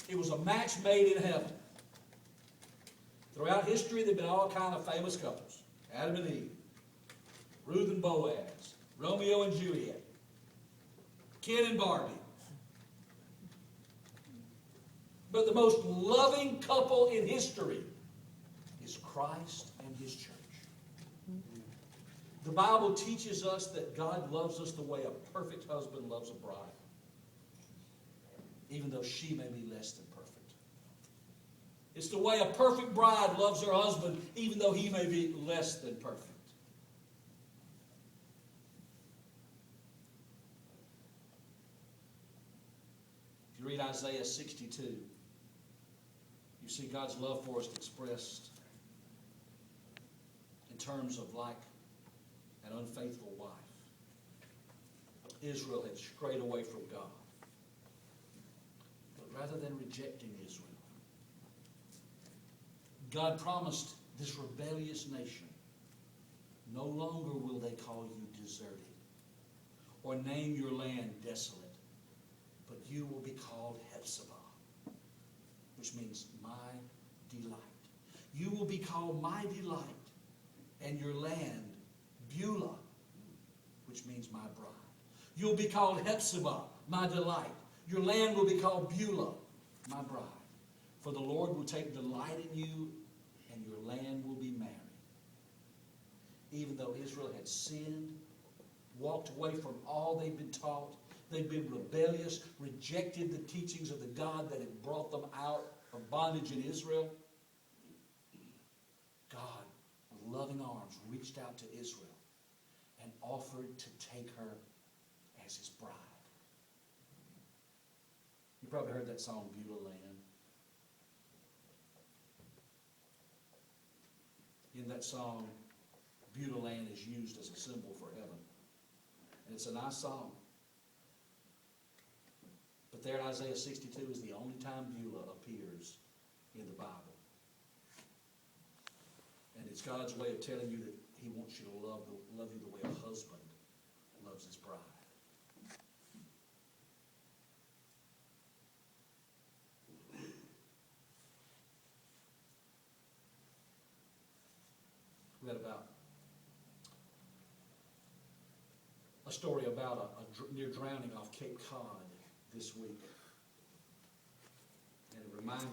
it was a match made in heaven. Throughout history, there have been all kind of famous couples. Adam and Eve, Ruth and Boaz, Romeo and Juliet, Ken and Barbie. But the most loving couple in history is Christ and His church. The Bible teaches us that God loves us the way a perfect husband loves a bride, even though she may be less than perfect. It's the way a perfect bride loves her husband, even though he may be less than perfect. If you read Isaiah 62, you see God's love for us expressed in terms of like an unfaithful wife. Israel had strayed away from God. But rather than rejecting Israel, God promised this rebellious nation, no longer will they call you deserted or name your land desolate, but you will be called Hephzibah, which means my delight. You will be called my delight, and your land Beulah, which means my bride. You'll be called Hephzibah, my delight. Your land will be called Beulah, my bride. For the Lord will take delight in you, and your land will be married. Even though Israel had sinned, walked away from all they'd been taught, they'd been rebellious, rejected the teachings of the God that had brought them out of bondage in Israel, God, with loving arms, reached out to Israel and offered to take her as His bride. You probably heard that song, Beulah Land. In that song, Beulah Land is used as a symbol for heaven. And it's a nice song. But there in Isaiah 62 is the only time Beulah appears in the Bible. And it's God's way of telling you that He wants you to love you the way a husband loves his bride. Read about a story about a near drowning off Cape Cod this week. And it reminded